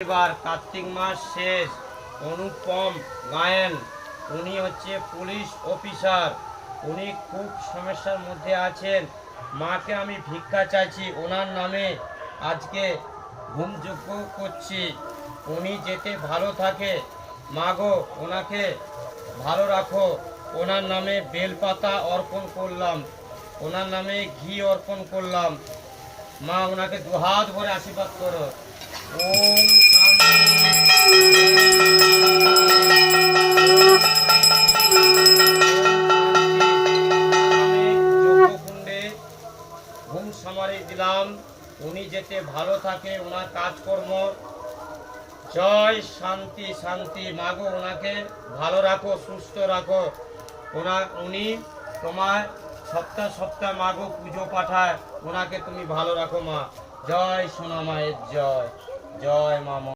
এবার কার্তিক মাস শেষ। অনুপম গায়েন, উনি হচ্ছে পুলিশ অফিসার, উনি খুব সমস্যার মধ্যে আছেন। মাকে আমি ভিক্ষা চাইছি, ওনার নামে আজকে হোমযজ্ঞ করছি। উনি যেতে ভালো থাকে, মা গো ওনাকে ভালো রাখো। ওনার নামে বেলপাতা অর্পণ করলাম, ওনার নামে ঘি অর্পণ করলাম। মা ওনাকে দুহাত ভরে আশীর্বাদ করো। ওম যজ্ঞকুণ্ডে ঘুম সামারি দিলাম, উনি যেতে ভালো থাকে, ওনার কাজকর্ম। জয় শান্তি শান্তি। মাগো ওনাকে ভালো রাখো, সুস্থ রাখো। উনি তোমার সপ্তাহ সপ্তাহ মাগো পুজো পাঠায়, ওনাকে তুমি ভালো রাখো মা। জয় সোনা মায়ের জয়, জয় মা।